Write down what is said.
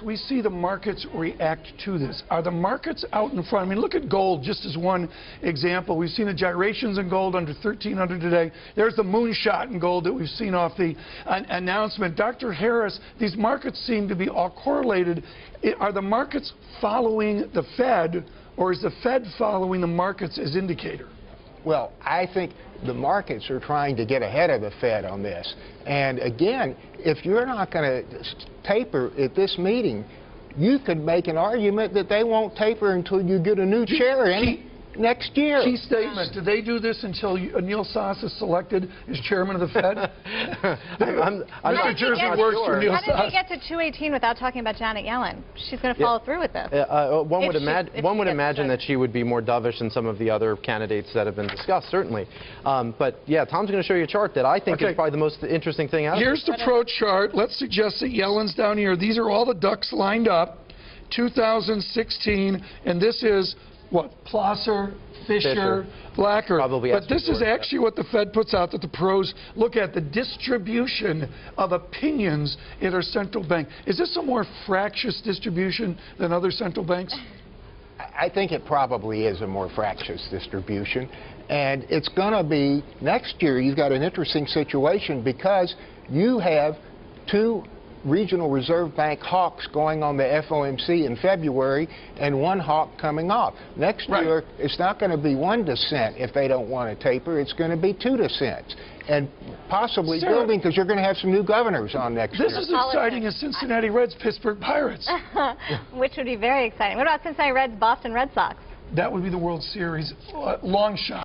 charts, we see the markets react to this. Are the markets out in front? I mean, look at gold just as one example. We've seen the gyrations in gold under 1,300 today. There's the moonshot in gold that we've seen off the announcement. Dr. Harris, these markets seem to be all correlated. Are the markets following the Fed, or is the Fed following the markets as indicator? Well, I think the markets are trying to get ahead of the Fed on this. And again, if you're not going to taper at this meeting, you could make an argument that they won't taper until you get a new chair in next year. Key statement. Do they do this until Neil Sass is selected as chairman of the Fed? I'm not sure. How did we get to 218 without talking about Janet Yellen? She's going to follow through with this. One would imagine that she would be more dovish than some of the other candidates that have been discussed, certainly. But yeah, Tom's going to show you a chart that I think is probably the most interesting thing out of it. Here's the pro chart. Let's suggest that Yellen's down here. These are all the ducks lined up. 2016, and this is what? Plosser, Fisher, Blacker. Probably. But this is actually what the Fed puts out, that the pros look at, the distribution of opinions at our central bank. Is this a more fractious distribution than other central banks? I think it probably is a more fractious distribution. And it's going to be, next year, you've got an interesting situation because you have two regional reserve bank hawks going on the FOMC in February and one hawk coming off. Next year, it's not going to be 1 dissent if they don't want to taper. It's going to be 2 dissents. And possibly building, because you're going to have some new governors on next year. This is exciting as Cincinnati Reds, Pittsburgh Pirates. Which would be very exciting. What about Cincinnati Reds, Boston Red Sox? That would be the World Series long shot.